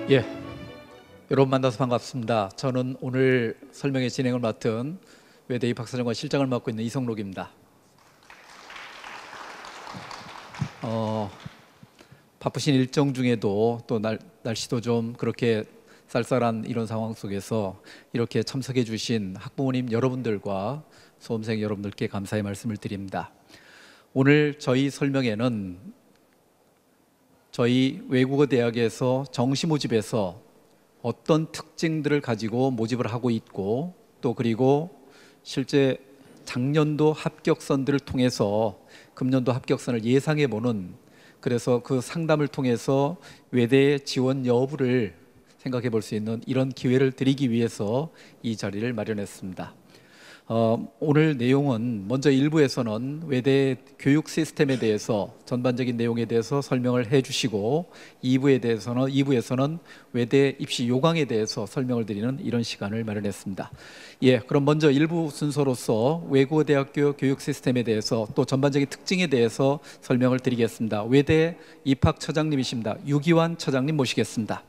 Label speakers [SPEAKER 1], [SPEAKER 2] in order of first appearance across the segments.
[SPEAKER 1] 예, 여러분 만나서 반갑습니다. 저는 오늘 설명회 진행을 맡은 외대 입학사정관 실장을 맡고 있는 이성록입니다. 바쁘신 일정 중에도 또 날씨도 좀 그렇게 쌀쌀한 이런 상황 속에서 이렇게 참석해 주신 학부모님 여러분들과 수험생 여러분들께 감사의 말씀을 드립니다. 오늘 저희 설명회는 저희 외국어 대학에서 정시 모집에서 어떤 특징들을 가지고 모집을 하고 있고, 또 그리고 실제 작년도 합격선들을 통해서 금년도 합격선을 예상해 보는, 그래서 그 상담을 통해서 외대 지원 여부를 생각해 볼 수 있는 이런 기회를 드리기 위해서 이 자리를 마련했습니다. 오늘 내용은 먼저 1부에서는 외대 교육 시스템에 대해서 전반적인 내용에 대해서 설명을 해주시고, 2부에서는 외대 입시 요강에 대해서 설명을 드리는 이런 시간을 마련했습니다. 예, 그럼 먼저 1부 순서로서 외국어 대학교 교육 시스템에 대해서 또 전반적인 특징에 대해서 설명을 드리겠습니다. 외대 입학 처장님이십니다. 유기환 처장님 모시겠습니다.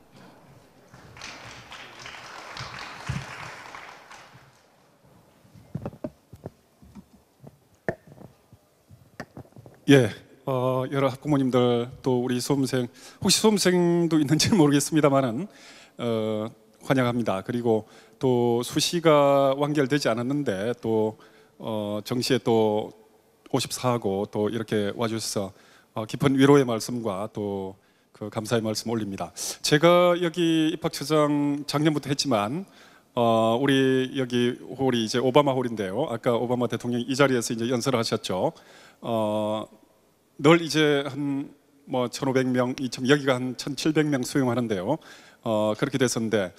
[SPEAKER 2] 예, 여러 학부모님들 또 우리 수험생, 혹시 수험생도 있는지 모르겠습니다만은 환영합니다. 그리고 또 수시가 완결되지 않았는데 또 정시에 또 54하고 또 이렇게 와주셔서 깊은 위로의 말씀과 또 그 감사의 말씀 올립니다. 제가 여기 입학처장 작년부터 했지만 우리 여기 홀이 이제 오바마 홀인데요. 아까 오바마 대통령이 이 자리에서 이제 연설을 하셨죠. 늘 이제 한 뭐 1,500명, 여기가 한 1,700명 수용하는데요. 그렇게 됐었는데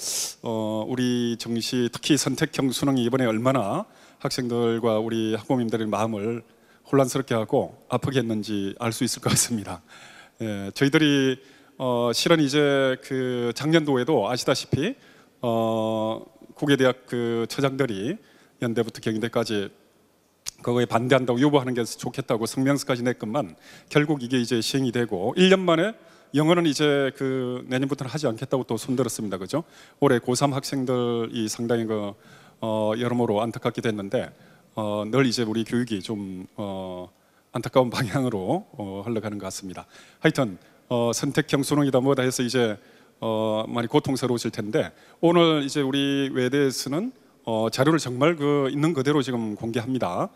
[SPEAKER 2] 우리 정시 특히 선택형 수능이 이번에 얼마나 학생들과 우리 학부모님들의 마음을 혼란스럽게 하고 아프게 했는지 알 수 있을 것 같습니다. 예, 저희들이 실은 이제 그 작년도에도 아시다시피 국외대학 그 처장들이 연대부터 경희대까지 그거에 반대한다고 요구하는 게 좋겠다고 성명서까지 냈건만 결국 이게 이제 시행이 되고 1년 만에 영어는 이제 그 내년부터는 하지 않겠다고 또 손들었습니다. 그죠? 올해 고3 학생들이 상당히 그 여러모로 안타깝게 됐는데 늘 이제 우리 교육이 좀 안타까운 방향으로 흘러가는 것 같습니다. 하여튼 선택형 수능이다 뭐다 해서 이제 많이 고통스러우실 텐데 오늘 이제 우리 외대에서는 자료를 정말 그 있는 그대로 지금 공개합니다.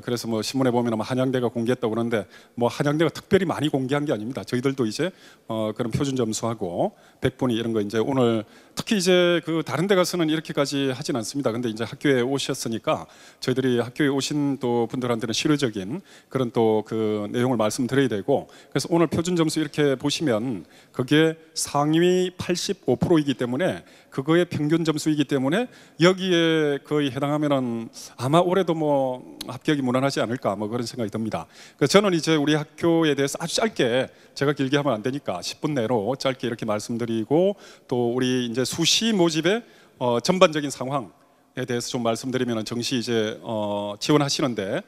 [SPEAKER 2] 그래서 뭐 신문에 보면 한양대가 공개했다고 그러는데 뭐 한양대가 특별히 많이 공개한 게 아닙니다. 저희들도 이제 그런 표준 점수하고 백분위 이런 거 이제 오늘 특히 이제 그 다른 데 가서는 이렇게까지 하진 않습니다. 근데 이제 학교에 오셨으니까 저희들이 학교에 오신 또 분들한테는 실효적인 그런 또 그 내용을 말씀드려야 되고, 그래서 오늘 표준 점수 이렇게 보시면 그게 상위 85%이기 때문에 그거의 평균 점수이기 때문에 여기에 거의 해당하면은 아마 올해도 뭐 합격이 무난하지 않을까 뭐 그런 생각이 듭니다. 그래서 저는 이제 우리 학교에 대해서 아주 짧게, 제가 길게 하면 안 되니까 10분 내로 짧게 이렇게 말씀드리고 또 우리 이제 수시 모집의 전반적인 상황에 대해서 좀 말씀드리면 정시 이제 지원하시는데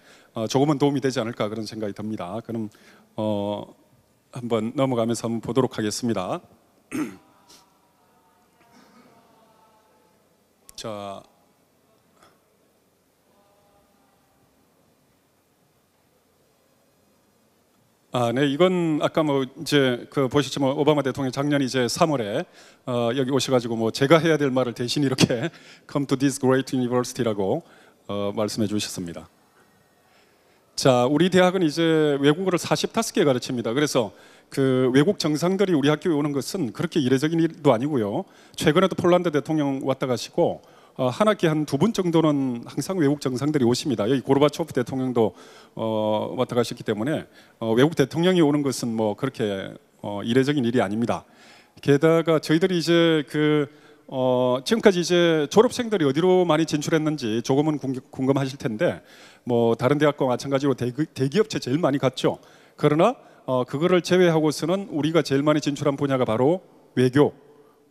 [SPEAKER 2] 조금은 도움이 되지 않을까 그런 생각이 듭니다. 그럼 한번 넘어가면서 한번 보도록 하겠습니다. 자, 네, 이건 아까 뭐 이제 그 보셨죠, 뭐 오바마 대통령 작년 이제 3월에 여기 오셔가지고 뭐 제가 해야 될 말을 대신 이렇게 Come to this great university라고 말씀해 주셨습니다. 자, 우리 대학은 이제 외국어를 45개 가르칩니다. 그래서 그 외국 정상들이 우리 학교에 오는 것은 그렇게 이례적인 일도 아니고요. 최근에도 폴란드 대통령 왔다 가시고 한 학기에 한 2분 정도는 항상 외국 정상들이 오십니다. 여기 고르바초프 대통령도 왔다 가셨기 때문에 외국 대통령이 오는 것은 뭐 그렇게 이례적인 일이 아닙니다. 게다가 저희들이 이제 그 지금까지 이제 졸업생들이 어디로 많이 진출했는지 조금은 궁금하실 텐데 뭐 다른 대학과 마찬가지로 대기업체 제일 많이 갔죠. 그러나 그거를 제외하고서는 우리가 제일 많이 진출한 분야가 바로 외교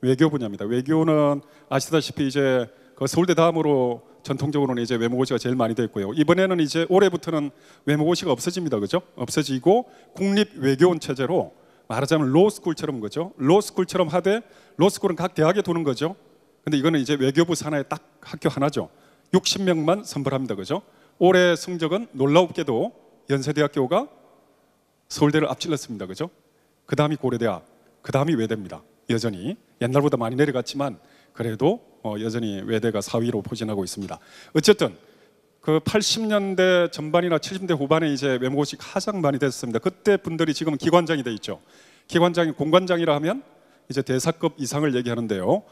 [SPEAKER 2] 분야입니다. 외교는 아시다시피 이제 그 서울대 다음으로 전통적으로는 이제 외모고시가 제일 많이 됐고요. 이번에는 이제 올해부터는 외모고시가 없어집니다. 그죠? 없어지고 국립외교원 체제로 말하자면 로스쿨처럼 거죠. 로스쿨처럼 하되 로스쿨은 각 대학에 두는 거죠. 근데 이거는 이제 외교부 산하에 딱 학교 하나죠. 60명만 선발합니다. 그죠? 올해 성적은 놀랍게도 연세대학교가 서울대를 앞질렀습니다. 그죠? 그 다음이 고려대학, 그 다음이 외대입니다. 여전히 옛날보다 많이 내려갔지만 그래도 여전히 외대가 4위로 포진하고 있습니다. 어쨌든 그 80년대 전반이나 70년대 후반에 이제 외모고시 가장 많이 됐습니다. 그때 분들이 지금 기관장이 돼 있죠. 기관장이 공관장이라 하면 이제 대사급 이상을 얘기하는데요.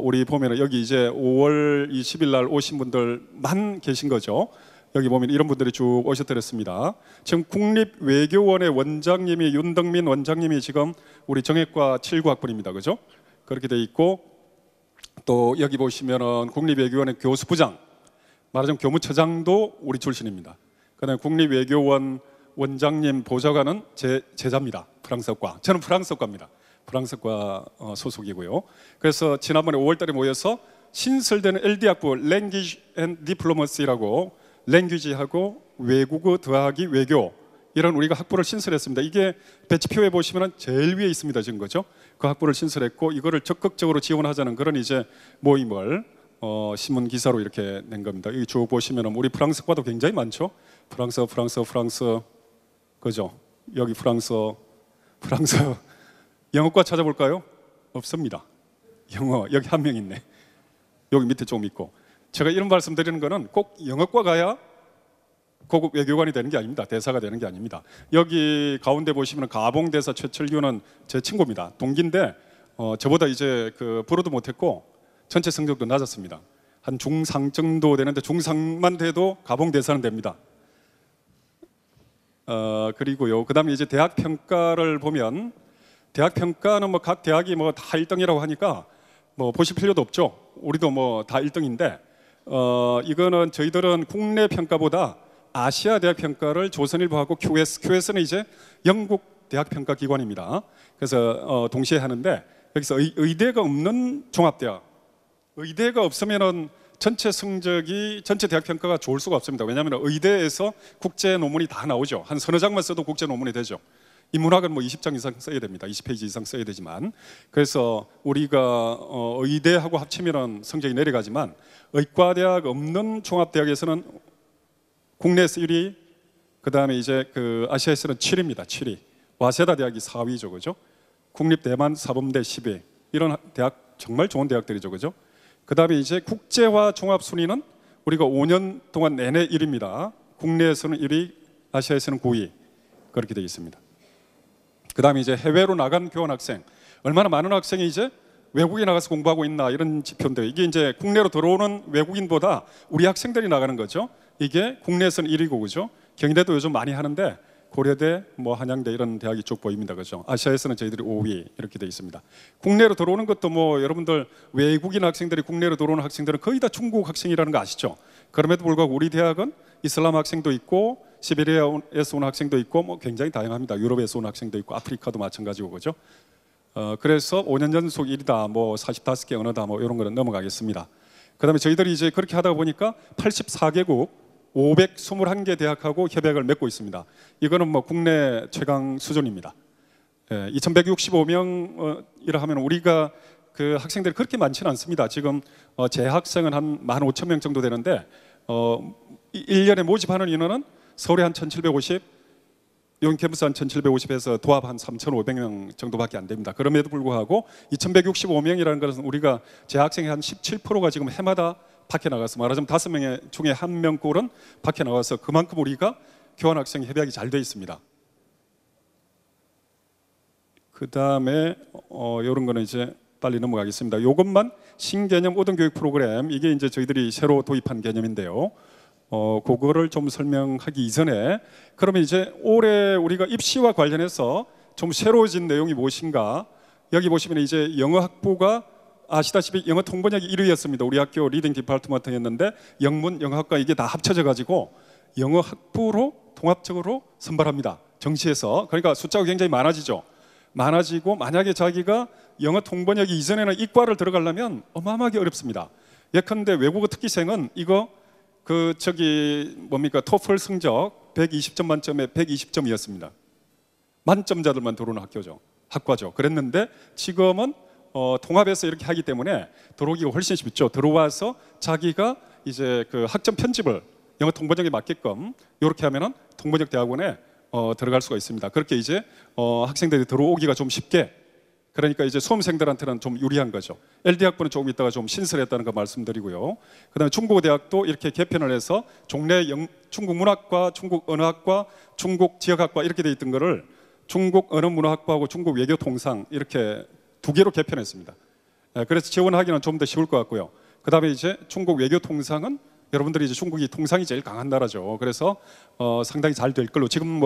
[SPEAKER 2] 우리 보면은 여기 이제 5월 20일 날 오신 분들만 계신 거죠. 여기 보면 이런 분들이 쭉 오셨더랬습니다. 지금 국립외교원의 원장님이 윤덕민 원장님이 지금 우리 정액과 79학번입니다. 그죠? 그렇게 돼 있고 또 여기 보시면은 국립외교원의 교수부장 말하자면 교무처장도 우리 출신입니다. 그다음에 국립외교원 원장님 보좌관은 제 제자입니다. 프랑스어과. 저는 프랑스어과입니다. 프랑스어과 소속이고요. 그래서 지난번에 5월달에 모여서 신설되는 LD학부 Language and Diplomacy라고 랭귀지하고 외국어 더하기 외교 이런 우리가 학부를 신설했습니다. 이게 배치표에 보시면 제일 위에 있습니다. 지금 거죠. 그 학부를 신설했고 이거를 적극적으로 지원하자는 그런 이제 모임을 신문 기사로 이렇게 낸 겁니다. 이 쭉 보시면 우리 프랑스과도 굉장히 많죠. 프랑스 그죠? 여기 프랑스 영어과 찾아볼까요? 없습니다. 영어 여기 한 명 있네. 여기 밑에 좀 있고. 제가 이런 말씀 드리는 거는 꼭 영어과 가야 고급 외교관이 되는 게 아닙니다. 대사가 되는 게 아닙니다. 여기 가운데 보시면 가봉대사 최철규는 제 친구입니다. 동기인데 저보다 이제 그 불어도 못했고 전체 성적도 낮았습니다. 한 중상 정도 되는데 중상만 돼도 가봉대사는 됩니다. 그리고요. 그다음에 이제 대학 평가를 보면 대학 평가는 뭐 각 대학이 뭐 다 1등이라고 하니까 뭐 보실 필요도 없죠. 우리도 뭐 다 1등인데 이거는 저희들은 국내 평가보다 아시아 대학 평가를 조선일보하고 QS는 이제 영국 대학 평가 기관입니다. 그래서 동시에 하는데 여기서 의대가 없는 종합대학, 의대가 없으면은 전체 성적이 전체 대학 평가가 좋을 수가 없습니다. 왜냐하면 의대에서 국제 논문이 다 나오죠. 한 서너 장만 써도 국제 논문이 되죠. 인문학은 뭐 20장 이상 써야 됩니다. 20페이지 이상 써야 되지만 그래서 우리가 의대하고 합치면은 성적이 내려가지만 의과대학 없는 종합대학에서는 국내에서 1위, 그 다음에 이제 그 아시아에서는 7위입니다. 7위. 와세다 대학이 4위죠, 그죠? 국립대만 사범대 10위. 이런 대학 정말 좋은 대학들이죠, 그죠? 그 다음에 이제 국제화 종합 순위는 우리가 5년 동안 내내 1위입니다. 국내에서는 1위, 아시아에서는 9위 그렇게 되어 있습니다. 그 다음에 이제 해외로 나간 교환 학생, 얼마나 많은 학생이 이제 외국에 나가서 공부하고 있나 이런 지표인데 이게 이제 국내로 들어오는 외국인보다 우리 학생들이 나가는 거죠. 이게 국내에서는 1위고 그죠? 경희대도 요즘 많이 하는데 고려대, 뭐 한양대 이런 대학이 쭉 보입니다, 그죠? 아시아에서는 저희들이 5위 이렇게 돼 있습니다. 국내로 들어오는 것도 뭐 여러분들 외국인 학생들이 국내로 들어오는 학생들은 거의 다 중국 학생이라는 거 아시죠? 그럼에도 불구하고 우리 대학은 이슬람 학생도 있고 시베리아에서 온 학생도 있고 뭐 굉장히 다양합니다. 유럽에서 온 학생도 있고 아프리카도 마찬가지고 그죠? 그래서 5년 연속 1위다, 뭐 45개 언어다, 뭐 이런 거는 넘어가겠습니다. 그다음에 저희들이 이제 그렇게 하다 보니까 84개국 521개 대학하고 협약을 맺고 있습니다. 이거는 뭐 국내 최강 수준입니다. 2165명이라 하면 우리가 그 학생들이 그렇게 많지는 않습니다. 지금 재학생은 한 15,000명 정도 되는데 1년에 모집하는 인원은 서울에 한 1750, 여기 캠퍼스 한 1750에서 도합 한 3500명 정도밖에 안 됩니다. 그럼에도 불구하고 2165명이라는 것은 우리가 재학생의 한 17%가 지금 해마다 밖에 나가서 말하자면 5명 중에 1명꼴은 밖에 나와서 그만큼 우리가 교환학생 협약이 잘 되어 있습니다. 그 다음에 이런 거는 이제 빨리 넘어가겠습니다. 이것만 신개념 오등교육 프로그램, 이게 이제 저희들이 새로 도입한 개념인데요. 그거를 좀 설명하기 이전에 그러면 이제 올해 우리가 입시와 관련해서 좀 새로워진 내용이 무엇인가? 여기 보시면 이제 영어 학부가 아시다시피 영어 통번역이 1위였습니다. 우리 학교 리딩 디파트먼트였는데 영문, 영어학과 이게 다 합쳐져 가지고 영어 학부로 통합적으로 선발합니다. 정시에서. 그러니까 숫자가 굉장히 많아지죠. 많아지고 만약에 자기가 영어 통번역이 이전에는 이과를 들어가려면 어마어마하게 어렵습니다. 예컨대 외국어 특기생은 이거 토플 성적 120점 만점에 120점이었습니다. 만점자들만 들어오는 학교죠. 학과죠. 그랬는데 지금은 통합해서 이렇게 하기 때문에 들어오기가 훨씬 쉽죠. 들어와서 자기가 이제 그 학점 편집을 영어 통번역에 맞게끔 이렇게 하면은 통번역 대학원에 들어갈 수가 있습니다. 그렇게 이제 학생들이 들어오기가 좀 쉽게, 그러니까 이제 수험생들한테는 좀 유리한 거죠. LD 학부는 조금 있다가 좀 신설했다는 거 말씀드리고요. 그다음에 중국어대학도 이렇게 개편을 해서 종래 중국 문학과, 중국 언어학과, 중국 지역학과 이렇게 돼 있던 거를 중국 언어문화학과하고 중국 외교통상 이렇게 두 개로 개편했습니다. 그래서 지원하기는 좀 더 쉬울 것 같고요. 그다음에 이제 중국 외교통상은 여러분들이 이제 중국이 통상이 제일 강한 나라죠. 그래서 상당히 잘 될 걸로 지금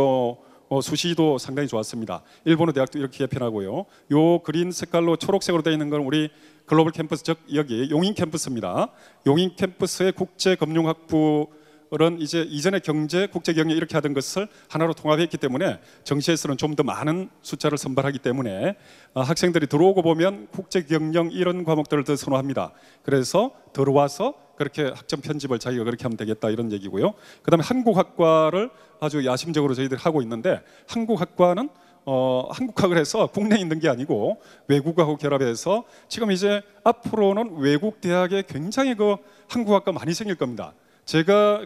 [SPEAKER 2] 수시도 상당히 좋았습니다. 일본어 대학도 이렇게 개편하고요. 요 그린 색깔로 초록색으로 되어 있는 건 우리 글로벌 캠퍼스, 즉 여기 용인 캠퍼스입니다. 용인 캠퍼스의 국제금융학부는 이제 이전에 경제, 국제경영 이렇게 하던 것을 하나로 통합했기 때문에 정시에서는 좀 더 많은 숫자를 선발하기 때문에 학생들이 들어오고 보면 국제경영 이런 과목들을 더 선호합니다. 그래서 들어와서 그렇게 학점 편집을 자기가 그렇게 하면 되겠다 이런 얘기고요. 그다음에 한국학과를 아주 야심적으로 저희들이 하고 있는데, 한국학과는 한국학을 해서 국내에 있는 게 아니고 외국하고 결합해서 지금 이제 앞으로는 외국 대학에 굉장히 그 한국학과 많이 생길 겁니다. 제가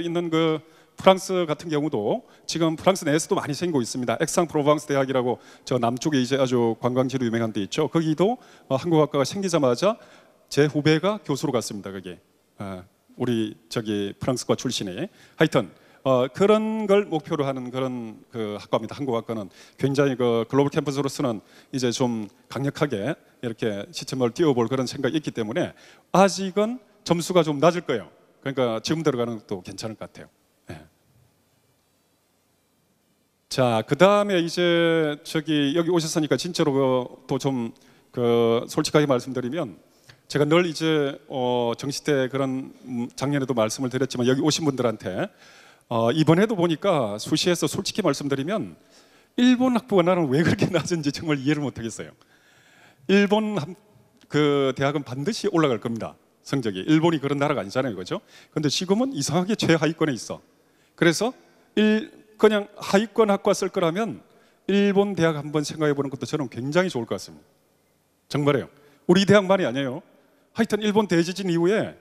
[SPEAKER 2] 있는 프랑스 같은 경우도 지금 프랑스 내에서도 많이 생기고 있습니다. 엑상-프로방스 대학이라고 저 남쪽에 이제 아주 관광지로 유명한 데 있죠. 거기도 한국학과가 생기자마자 제 후배가 교수로 갔습니다. 거기 우리 프랑스과 출신이. 하여튼 그런 걸 목표로 하는 그런 학과입니다. 한국학과는 굉장히 글로벌 캠퍼스로서는 이제 좀 강력하게 이렇게 시스템을 띄워볼 그런 생각이 있기 때문에 아직은 점수가 좀 낮을 거예요. 그러니까 지금 들어가는 것도 괜찮을 것 같아요. 네. 자, 그 다음에 이제 여기 오셨으니까 진짜로 또 좀 솔직하게 말씀드리면, 제가 늘 이제 정시 때 그런 작년에도 말씀을 드렸지만 여기 오신 분들한테 이번에도 보니까 수시에서 솔직히 말씀드리면 일본 학부가 나는 왜 그렇게 낮은지 정말 이해를 못하겠어요. 일본 대학은 반드시 올라갈 겁니다. 성적이. 일본이 그런 나라가 아니잖아요, 그렇죠? 근데 지금은 이상하게 최하위권에 있어. 그래서 그냥 하위권 학과 쓸 거라면 일본 대학 한번 생각해 보는 것도 저는 굉장히 좋을 것 같습니다. 정말이에요. 우리 대학만이 아니에요. 하여튼 일본 대지진 이후에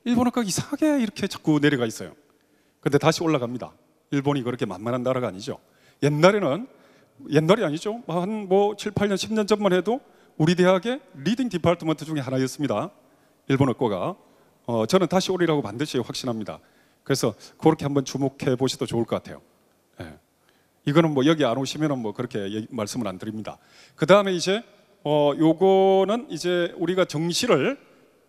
[SPEAKER 2] 일본 학과가 이상하게 이렇게 자꾸 내려가 있어요. 근데 다시 올라갑니다. 일본이 그렇게 만만한 나라가 아니죠. 옛날이 아니죠. 한 7, 8년, 10년 전만 해도 우리 대학의 리딩 디파트먼트 중에 하나였습니다. 일본어과가. 저는 다시 오리라고 반드시 확신합니다. 그래서 그렇게 한번 주목해 보셔도 좋을 것 같아요. 예. 이거는 여기 안 오시면은 그렇게 말씀을 안 드립니다. 그 다음에 이제 요거는 이제 우리가 정시를,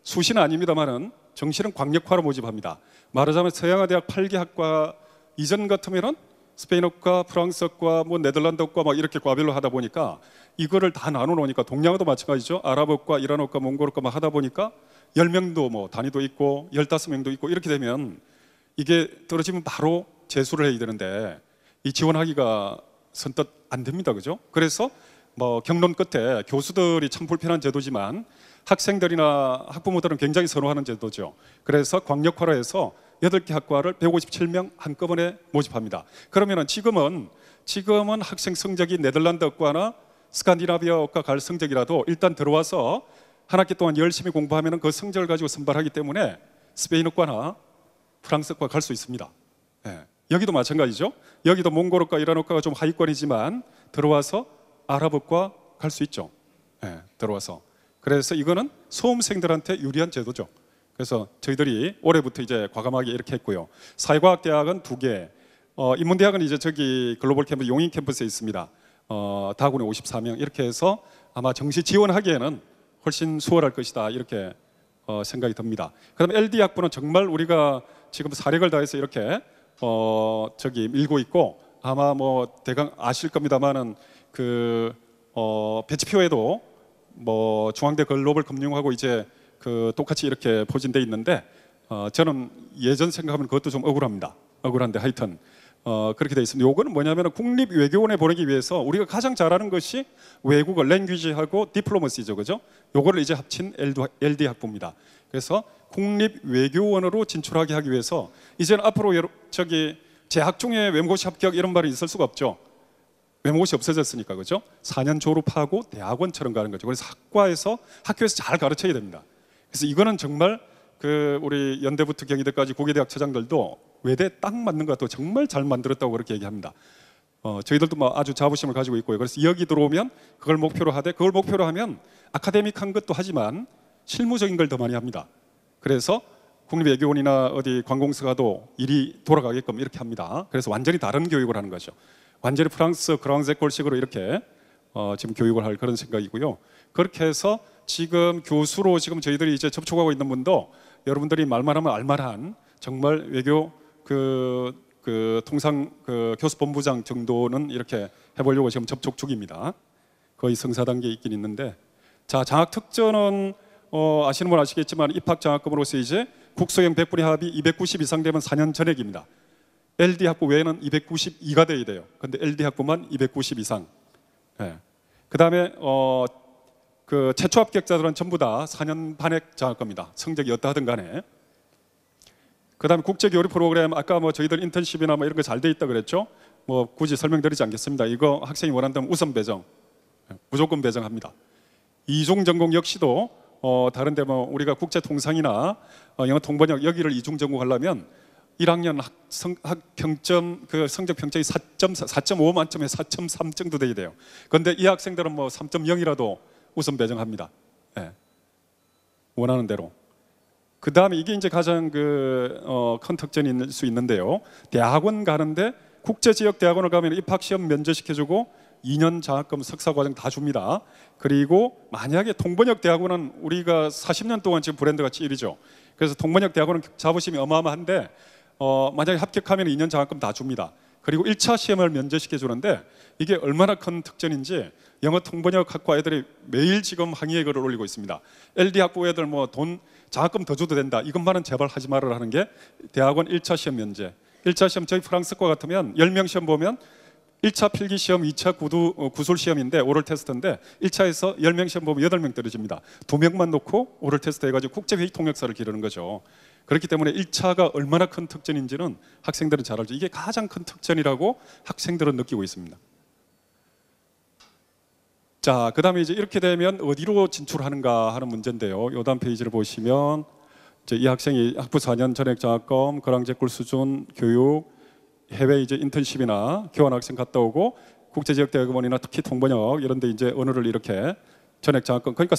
[SPEAKER 2] 수시는 아닙니다만은 정시는 광역화로 모집합니다. 말하자면 서양화대학 8개 학과 이전 같으면은 스페인어과, 프랑스어과, 네덜란드어과 이렇게 과별로 하다 보니까 이거를 다 나눠 놓으니까, 동양어도 마찬가지죠. 아랍어과, 이란어과, 몽골어과 하다 보니까 10명도 단위도 있고 15명도 있고 이렇게 되면 이게 떨어지면 바로 재수를 해야 되는데 이 지원하기가 선뜻 안 됩니다. 그죠? 그래서 경론 끝에 교수들이 참 불편한 제도지만 학생들이나 학부모들은 굉장히 선호하는 제도죠. 그래서 광역화로 해서 8개 학과를 157명 한꺼번에 모집합니다. 그러면 지금은 학생 성적이 네덜란드어과나 스칸디나비아어과 갈 성적이라도 일단 들어와서 한 학기 동안 열심히 공부하면 그 성적을 가지고 선발하기 때문에 스페인어과나 프랑스어과 갈 수 있습니다. 예. 여기도 마찬가지죠. 여기도 몽골어과, 이란어과가 좀 하위권이지만 들어와서 아랍어과 갈 수 있죠. 예, 들어와서. 그래서 이거는 수험생들한테 유리한 제도죠. 그래서 저희들이 올해부터 이제 과감하게 이렇게 했고요. 사회과학대학은 2개, 인문대학은 이제 글로벌 캠퍼스 용인 캠퍼스에 있습니다. 다군에 54명 이렇게 해서 아마 정시 지원하기에는 훨씬 수월할 것이다 이렇게 생각이 듭니다. 그다음에 LD 학부는 정말 우리가 지금 사력을 다해서 이렇게 밀고 있고, 아마 대강 아실 겁니다만은 배치표에도 중앙대 글로벌 금융하고 이제 똑같이 이렇게 포진돼 있는데 저는 예전 생각하면 그것도 좀 억울합니다. 억울한데 하여튼 그렇게 돼 있습니다. 요거는 뭐냐면 국립외교원에 보내기 위해서 우리가 가장 잘하는 것이 외국어, 랭귀지하고 디플로머시죠, 그죠? 요거를 이제 합친 LD 학부입니다. 그래서 국립외교원으로 진출하게 하기 위해서 이제는 앞으로 재학 중에 외모고시 합격 이런 말이 있을 수가 없죠. 외모고시 없어졌으니까, 그죠? 4년 졸업하고 대학원처럼 가는 거죠. 그래서 학교에서 잘 가르쳐야 됩니다. 그래서 이거는 정말 우리 연대부터 경희대까지 고교대학 처장들도 외대 딱 맞는 것 같아요. 정말 잘 만들었다고 그렇게 얘기합니다. 저희들도 뭐 아주 자부심을 가지고 있고요. 그래서 여기 들어오면 그걸 목표로 하되, 그걸 목표로 하면 아카데믹한 것도 하지만 실무적인 걸 더 많이 합니다. 그래서 국립외교원이나 어디 관공서 가도 일이 돌아가게끔 이렇게 합니다. 그래서 완전히 다른 교육을 하는 거죠. 완전히 프랑스 그랑제콜식으로 이렇게 지금 교육을 할 그런 생각이고요. 그렇게 해서 지금 교수로 지금 저희들이 이제 접촉하고 있는 분도 여러분들이 말만 하면 알만한 정말 외교 통상 교수본부장 정도는 이렇게 해보려고 지금 접촉 중입니다. 거의 성사 단계에 있긴 있는데, 자, 장학 특전은 아시는 분 아시겠지만 입학 장학금으로서 이제 국소형 100분위 합이 290 이상 되면 4년 전액입니다. LD 학부 외에는 292가 돼야 돼요. 근데 LD 학부만 290 이상. 네. 그다음에 최초 합격자들은 전부 다 4년 반액 장학금입니다. 성적이 어떠하든 간에. 그다음에 국제교류 프로그램, 아까 뭐 저희들 인턴십이나 뭐 이런 거 잘 돼 있다 그랬죠. 뭐 굳이 설명드리지 않겠습니다. 이거 학생이 원한다면 우선 배정, 무조건 배정합니다. 이중 전공 역시도 다른데 뭐 우리가 국제 통상이나 영어 통번역 여기를 이중 전공하려면 1학년 평점 성적 평점이 4.5 만점에 4.3 정도 돼야 돼요. 그런데 이 학생들은 뭐 3.0이라도 우선 배정합니다. 네. 원하는 대로. 그 다음에 이게 이제 가장 큰 특징일 수 있는데요. 대학원 가는데 국제 지역 대학원을 가면 입학 시험 면제시켜주고 2년 장학금 석사과정 다 줍니다. 그리고 만약에 통번역 대학원은 우리가 40년 동안 지금 브랜드 같이 1위죠. 그래서 통번역 대학원은 자부심이 어마어마한데 만약에 합격하면 2년 장학금 다 줍니다. 그리고 1차 시험을 면제시켜 주는데 이게 얼마나 큰 특전인지 영어 통번역 학과 애들이 매일 지금 항의의 글을 올리고 있습니다. LD 학부 애들 뭐 돈 장학금 더 줘도 된다. 이것만은 제발 하지 말아라 하는 게 대학원 1차 시험 면제. 1차 시험 저희 프랑스과 같으면 10명 시험 보면 1차 필기 시험, 2차 구술 시험인데 오럴 테스트인데 1차에서 10명 시험 보면 8명 떨어집니다. 2명만 놓고 오럴 테스트 해가지고 국제회의 통역사를 기르는 거죠. 그렇기 때문에 1차가 얼마나 큰 특전인지는 학생들은 잘 알죠. 이게 가장 큰 특전이라고 학생들은 느끼고 있습니다. 자, 그 다음에 이제 이렇게 되면 어디로 진출하는가 하는 문제인데요. 요 다음 페이지를 보시면 이제 이 학생이 학부 4년 전액 장학금, 그랑제꿀 수준 교육, 해외 이제 인턴십이나 교환학생 갔다 오고 국제지역대학원이나 특히 통번역 이런 데 이제 언어를 이렇게 전액 장학금, 그러니까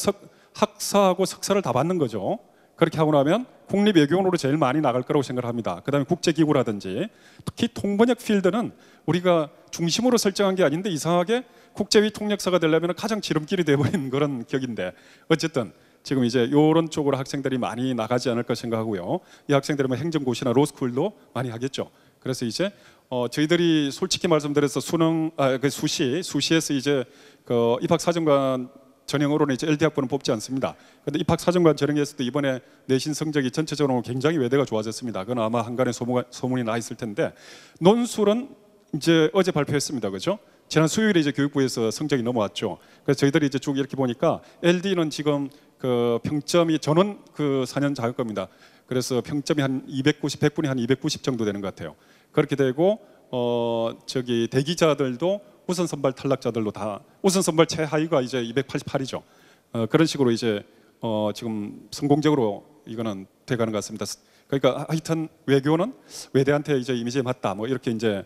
[SPEAKER 2] 학사하고 석사를 다 받는 거죠. 그렇게 하고 나면 국립외교원으로 제일 많이 나갈 거라고 생각을 합니다. 그 다음에 국제기구라든지 특히 통번역 필드는 우리가 중심으로 설정한 게 아닌데 이상하게 국제회의 통역사가 되려면 가장 지름길이 되어버린 그런 격인데 어쨌든 지금 이제 이런 쪽으로 학생들이 많이 나가지 않을까 생각하고요. 이 학생들은 뭐 행정고시나 로스쿨도 많이 하겠죠. 그래서 이제 저희들이 솔직히 말씀드려서 수시에서 이제 입학사정관 전형으로는 이제 LD 학부는 뽑지 않습니다. 그런데 입학사정관 전형에서도 이번에 내신 성적이 전체적으로 굉장히 외대가 좋아졌습니다. 그건 아마 한간에 소문이 나 있을 텐데 논술은 이제 어제 발표했습니다. 그렇죠? 지난 수요일에 이제 교육부에서 성적이 넘어왔죠. 그래서 저희들이 이제 쭉 이렇게 보니까 LD는 지금 평점이 저는 4년 자격겁니다. 그래서 평점이 한 290, 100분이 한 290 정도 되는 것 같아요. 그렇게 되고 대기자들도 우선 선발 탈락자들도 다 우선 선발 최하위가 이제 288이죠. 그런 식으로 이제 지금 성공적으로 이거는 돼가는 것 같습니다. 그러니까 하여튼 외교는 외대한테 이제 이미지에 맞다 뭐 이렇게 이제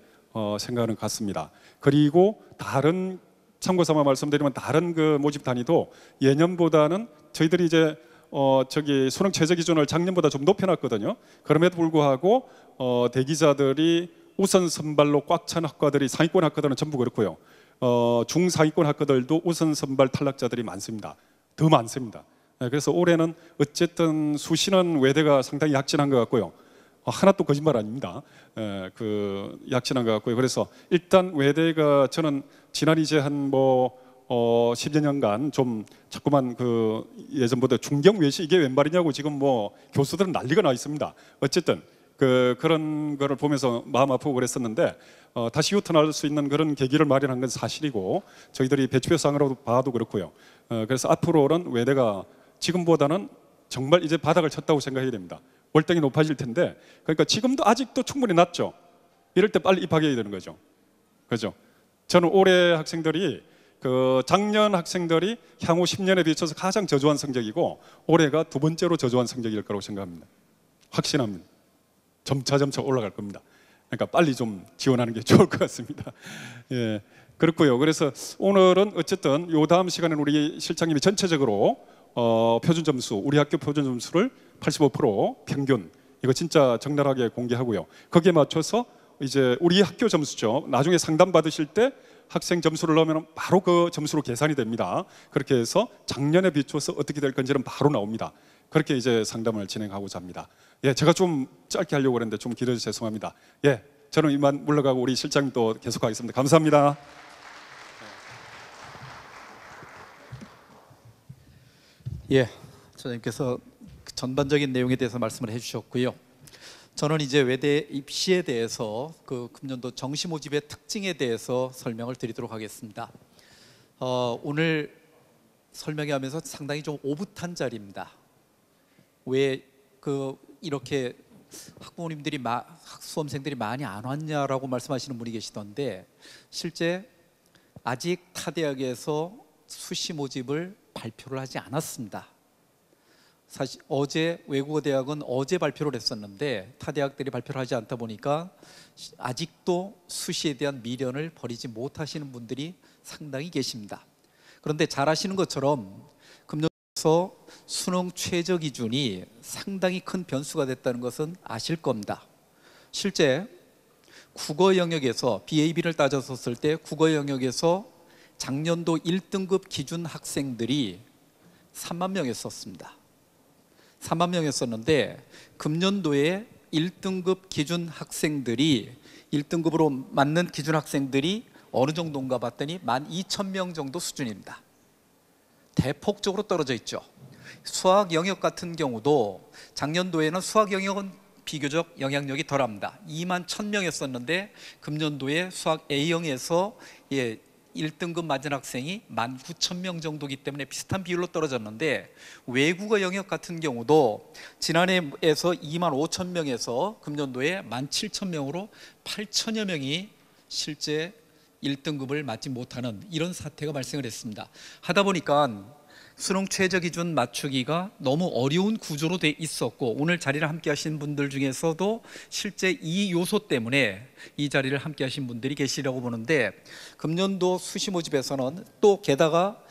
[SPEAKER 2] 생각하는 것 같습니다. 그리고 다른 참고삼아 말씀드리면 다른 모집 단위도 예년보다는 저희들이 이제 수능 최저 기준을 작년보다 좀 높여놨거든요. 그럼에도 불구하고 대기자들이 우선 선발로 꽉 찬 학과들이 상위권 학과들은 전부 그렇고요. 중상위권 학과들도 우선 선발 탈락자들이 많습니다. 더 많습니다. 그래서 올해는 어쨌든 수시는 외대가 상당히 약진한 것 같고요. 하나도 거짓말 아닙니다. 약진한 것 같고요. 그래서 일단 외대가 저는 지난 이제 한 10여 년간 좀 자꾸만 예전보다 중경 외시 이게 웬 말이냐고 지금 교수들은 난리가 나 있습니다. 어쨌든 그런 거를 보면서 마음 아프고 그랬었는데 다시 유턴할 수 있는 그런 계기를 마련한 건 사실이고 저희들이 배치표상으로 봐도 그렇고요. 그래서 앞으로는 외대가 지금보다는 정말 이제 바닥을 쳤다고 생각해야 됩니다. 월등히 높아질 텐데 그러니까 지금도 아직도 충분히 낮죠. 이럴 때 빨리 입학해야 되는 거죠. 그죠? 저는 올해 학생들이 작년 학생들이 향후 10년에 비춰서 가장 저조한 성적이고 올해가 두 번째로 저조한 성적일 거라고 생각합니다. 확신합니다. 점차 올라갈 겁니다. 그러니까 빨리 좀 지원하는 게 좋을 것 같습니다. 예, 그렇고요. 그래서 오늘은 어쨌든 요 다음 시간에는 우리 실장님이 전체적으로 표준 점수, 우리 학교 표준 점수를 85% 평균 이거 진짜 적나라하게 공개하고요. 거기에 맞춰서 이제 우리 학교 점수죠. 나중에 상담 받으실 때 학생 점수를 넣으면 바로 그 점수로 계산이 됩니다. 그렇게 해서 작년에 비춰서 어떻게 될 건지는 바로 나옵니다. 그렇게 이제 상담을 진행하고자 합니다. 예, 제가 좀 짧게 하려고 했는데 좀 길어서 죄송합니다. 예, 저는 이만 물러가고 우리 실장님 또 계속하겠습니다. 감사합니다.
[SPEAKER 1] 예, 선생님께서 전반적인 내용에 대해서 말씀을 해주셨고요. 저는 이제 외대 입시에 대해서 그 금년도 정시 모집의 특징에 대해서 설명을 드리도록 하겠습니다. 오늘 설명하면서 상당히 좀 오붓한 자리입니다. 왜 이렇게 학부모님들이 수험생들이 많이 안 왔냐라고 말씀하시는 분이 계시던데 실제 아직 타 대학에서 수시 모집을 발표를 하지 않았습니다. 사실 어제 외국어 대학은 어제 발표를 했었는데 타 대학들이 발표를 하지 않다 보니까 아직도 수시에 대한 미련을 버리지 못하시는 분들이 상당히 계십니다. 그런데 잘 아시는 것처럼 금년에서 수능 최저 기준이 상당히 큰 변수가 됐다는 것은 아실 겁니다. 실제 국어 영역에서 BAB를 따졌었을 때 국어 영역에서 작년도 1등급 기준 학생들이 3만 명이었습니다. 3만 명이었는데 금년도에 1등급 기준 학생들이 1등급으로 맞는 기준 학생들이 어느 정도인가 봤더니 12,000명 정도 수준입니다. 대폭적으로 떨어져 있죠. 수학 영역 같은 경우도 작년도에는 수학 영역은 비교적 영향력이 덜합니다. 21,000명이었는데 금년도에 수학 A형에서 1등급 맞은 학생이 19,000명 정도이기 때문에 비슷한 비율로 떨어졌는데 외국어 영역 같은 경우도 지난해에서 25,000명에서 금년도에 17,000명으로 8,000여 명이 실제 1등급을 맞지 못하는 이런 사태가 발생을 했습니다. 하다 보니까 수능 최저 기준 맞추기가 너무 어려운 구조로 돼 있었고 오늘 자리를 함께 하신 분들 중에서도 실제 이 요소 때문에 이 자리를 함께 하신 분들이 계시라고 보는데 금년도 수시 모집에서는 또 게다가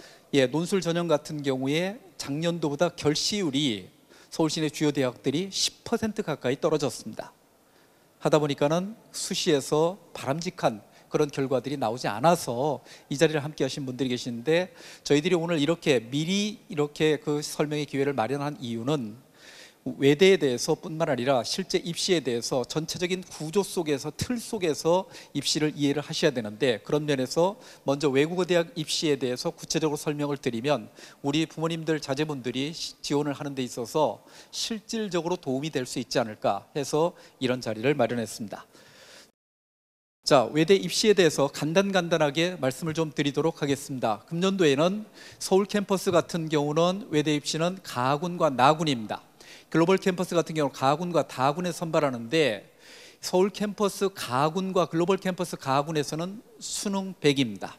[SPEAKER 1] 논술 전형 같은 경우에 작년도보다 결시율이 서울 시내 주요 대학들이 10% 가까이 떨어졌습니다. 하다 보니까는 수시에서 바람직한 그런 결과들이 나오지 않아서 이 자리를 함께 하신 분들이 계시는데 저희들이 오늘 이렇게 미리 이렇게 그 설명의 기회를 마련한 이유는 외대에 대해서 뿐만 아니라 실제 입시에 대해서 전체적인 구조 속에서 틀 속에서 입시를 이해를 하셔야 되는데 그런 면에서 먼저 외국어 대학 입시에 대해서 구체적으로 설명을 드리면 우리 부모님들 자제분들이 지원을 하는 데 있어서 실질적으로 도움이 될 수 있지 않을까 해서 이런 자리를 마련했습니다. 자, 외대 입시에 대해서 간단하게 말씀을 좀 드리도록 하겠습니다. 금년도에는 서울 캠퍼스 같은 경우는 외대 입시는 가군과 나군입니다. 글로벌 캠퍼스 같은 경우는 가군과 다군에 선발하는데 서울 캠퍼스 가군과 글로벌 캠퍼스 가군에서는 수능 100입니다.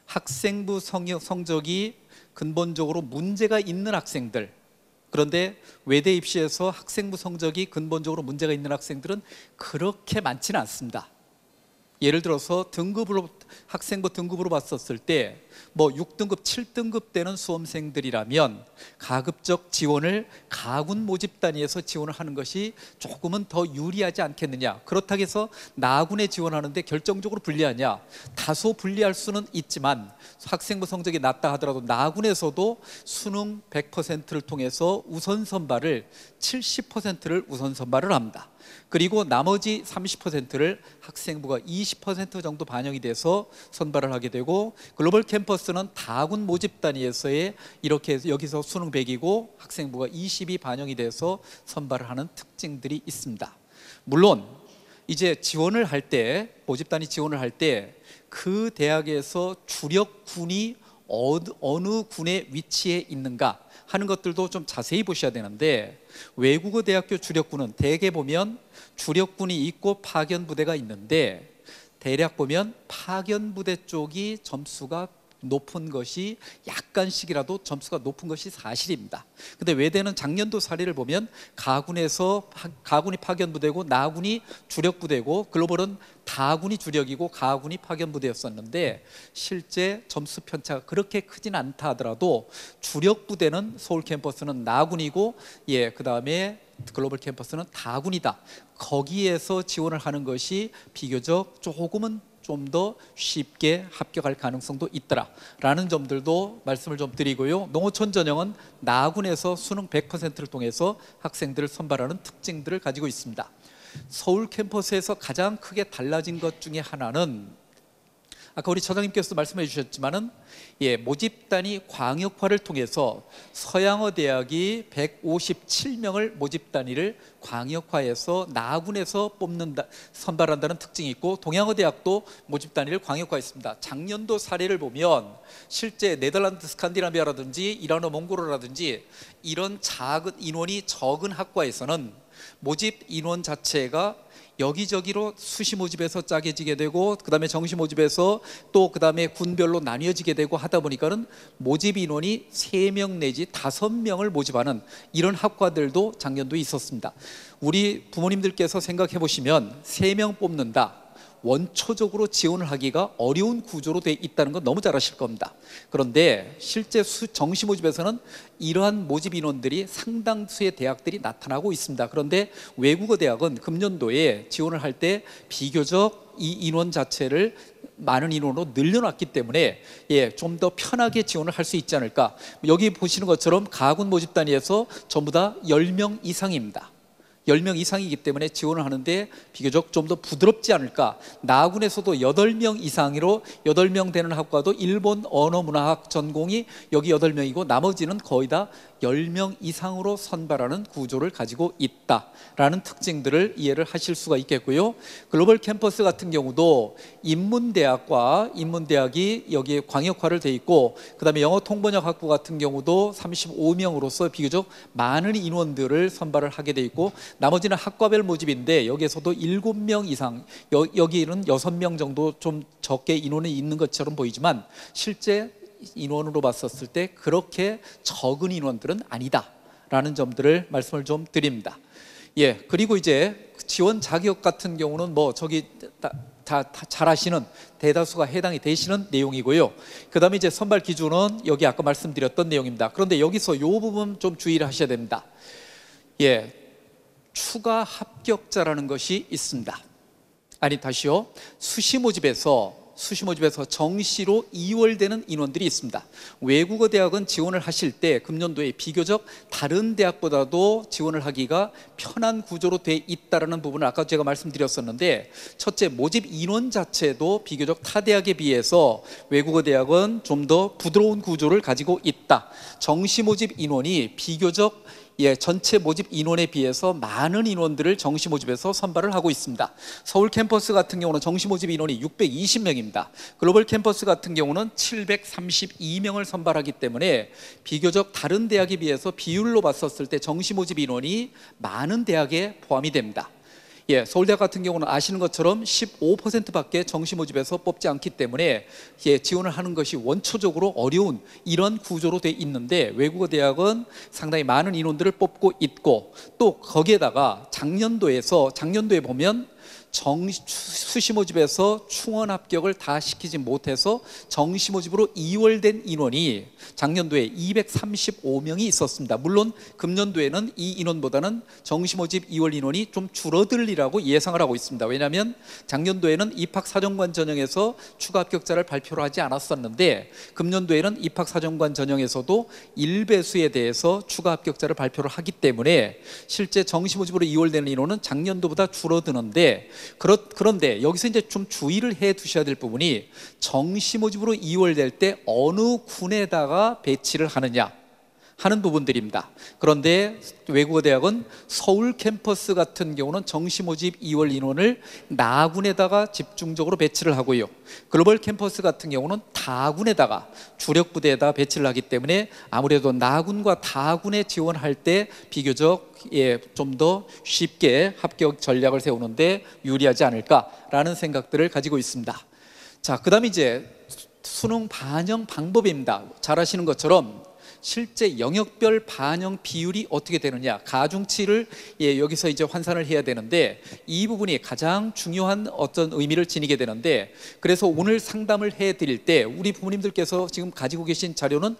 [SPEAKER 1] 학생부 성적이 근본적으로 문제가 있는 학생들, 그런데 외대 입시에서 학생부 성적이 근본적으로 문제가 있는 학생들은 그렇게 많지는 않습니다. 예를 들어서 학생부 등급으로 봤었을 때 뭐 6등급, 7등급 되는 수험생들이라면 가급적 지원을 가군 모집 단위에서 지원을 하는 것이 조금은 더 유리하지 않겠느냐. 그렇다고 해서 나군에 지원하는데 결정적으로 불리하냐. 다소 불리할 수는 있지만 학생부 성적이 낮다 하더라도 나군에서도 수능 100%를 통해서 우선 선발을 70%를 우선 선발을 합니다. 그리고 나머지 30%를 학생부가 20% 정도 반영이 돼서 선발을 하게 되고 글로벌 캠퍼스는 다군 모집 단위에서의 이렇게 해서 여기서 수능 100이고 학생부가 20이 반영이 돼서 선발을 하는 특징들이 있습니다. 물론 이제 지원을 할 때 모집 단위 지원을 할 때 그 대학에서 주력군이 어느 군에 위치해 있는가 하는 것들도 좀 자세히 보셔야 되는데 외국어 대학교 주력군은 대개 보면 주력군이 있고 파견 부대가 있는데 대략 보면 파견 부대 쪽이 점수가 높은 것이 약간씩이라도 점수가 높은 것이 사실입니다. 근데 외대는 작년도 사례를 보면 가군이 파견 부대고 나군이 주력 부대고 글로벌은 다군이 주력이고 가군이 파견 부대였었는데 실제 점수 편차가 그렇게 크진 않다 하더라도 주력 부대는 서울 캠퍼스는 나군이고 그다음에 글로벌 캠퍼스는 다군이다. 거기에서 지원을 하는 것이 비교적 조금은 좀 더 쉽게 합격할 가능성도 있더라라는 점들도 말씀을 좀 드리고요. 농어촌 전형은 나군에서 수능 100%를 통해서 학생들을 선발하는 특징들을 가지고 있습니다. 서울 캠퍼스에서 가장 크게 달라진 것 중에 하나는 아까 우리 처장님께서도 말씀해 주셨지만은 모집단위 광역화를 통해서 서양어 대학이 157명을 모집단위를 광역화해서 나군에서 선발한다는 특징이 있고 동양어 대학도 모집단위를 광역화했습니다. 작년도 사례를 보면 실제 네덜란드 스칸디나비아라든지 이란어 몽골어라든지 이런 작은 인원이 적은 학과에서는 모집 인원 자체가 여기저기로 수시 모집에서 짜게지게 되고 그다음에 정시 모집에서 또 그다음에 군별로 나뉘어지게 되고 하다 보니까는 모집 인원이 3명 내지 5명을 모집하는 이런 학과들도 작년도에 있었습니다. 우리 부모님들께서 생각해 보시면 3명 뽑는다. 원초적으로 지원을 하기가 어려운 구조로 되어 있다는 건 너무 잘 아실 겁니다. 그런데 실제 정시 모집에서는 이러한 모집 인원들이 상당수의 대학들이 나타나고 있습니다. 그런데 외국어 대학은 금년도에 지원을 할 때 비교적 이 인원 자체를 많은 인원으로 늘려놨기 때문에 좀 더 편하게 지원을 할 수 있지 않을까. 여기 보시는 것처럼 가군 모집 단위에서 전부 다 10명 이상입니다. 10명 이상이기 때문에 지원을 하는데 비교적 좀 더 부드럽지 않을까. 나군에서도 8명 이상으로 8명 되는 학과도 일본 언어문화학 전공이 여기 8명이고 나머지는 거의 다 10명 이상으로 선발하는 구조를 가지고 있다라는 특징들을 이해를 하실 수가 있겠고요. 글로벌 캠퍼스 같은 경우도 인문대학이 여기에 광역화를 돼 있고 그다음에 영어 통번역 학부 같은 경우도 35명으로서 비교적 많은 인원들을 선발을 하게 돼 있고 나머지는 학과별 모집인데 여기에서도 7명 이상 여기는 6명 정도 좀 적게 인원이 있는 것처럼 보이지만 실제 인원으로 봤었을 때 그렇게 적은 인원들은 아니다라는 점들을 말씀을 좀 드립니다. 그리고 이제 지원 자격 같은 경우는 뭐 저기 다 잘 아시는 대다수가 해당이 되시는 내용이고요. 그 다음에 이제 선발 기준은 여기 아까 말씀드렸던 내용입니다. 그런데 여기서 이 부분 좀 주의를 하셔야 됩니다. 추가 합격자라는 것이 있습니다. 다시요. 수시 모집에서 정시로 이월되는 인원들이 있습니다. 외국어 대학은 지원을 하실 때 금년도에 비교적 다른 대학보다도 지원을 하기가 편한 구조로 돼 있다는 부분을 아까 제가 말씀드렸었는데 첫째, 모집 인원 자체도 비교적 타 대학에 비해서 외국어 대학은 좀 더 부드러운 구조를 가지고 있다. 정시 모집 인원이 비교적 전체 모집 인원에 비해서 많은 인원들을 정시 모집에서 선발을 하고 있습니다. 서울 캠퍼스 같은 경우는 정시 모집 인원이 620명입니다. 글로벌 캠퍼스 같은 경우는 732명을 선발하기 때문에 비교적 다른 대학에 비해서 비율로 봤었을 때 정시 모집 인원이 많은 대학에 포함이 됩니다. 서울대학 같은 경우는 아시는 것처럼 15%밖에 정시 모집에서 뽑지 않기 때문에 지원을 하는 것이 원초적으로 어려운 이런 구조로 돼 있는데 외국어 대학은 상당히 많은 인원들을 뽑고 있고 또 거기에다가 작년도에 보면 수시 모집에서 충원 합격을 다 시키지 못해서 정시 모집으로 이월된 인원이 작년도에 235명이 있었습니다. 물론 금년도에는 이 인원보다는 정시 모집 이월 인원이 좀 줄어들리라고 예상을 하고 있습니다. 왜냐하면 작년도에는 입학사정관 전형에서 추가 합격자를 발표를 하지 않았었는데 금년도에는 입학사정관 전형에서도 1배수에 대해서 추가 합격자를 발표를 하기 때문에 실제 정시 모집으로 이월되는 인원은 작년도보다 줄어드는데 그런데 여기서 이제 좀 주의를 해 두셔야 될 부분이 정시 모집으로 이월될 때 어느 군에다가 배치를 하느냐 하는 부분들입니다. 그런데 외국어 대학은 서울 캠퍼스 같은 경우는 정시 모집 2월 인원을 나군에다가 집중적으로 배치를 하고요. 글로벌 캠퍼스 같은 경우는 다군에다가 주력 부대에다 배치를 하기 때문에 아무래도 나군과 다군에 지원할 때 비교적 좀 더 쉽게 합격 전략을 세우는데 유리하지 않을까라는 생각들을 가지고 있습니다. 자, 그다음에 이제 수능 반영 방법입니다. 잘 아시는 것처럼 실제 영역별 반영 비율이 어떻게 되느냐, 가중치를 여기서 이제 환산을 해야 되는데 이 부분이 가장 중요한 어떤 의미를 지니게 되는데, 그래서 오늘 상담을 해드릴 때 우리 부모님들께서 지금 가지고 계신 자료는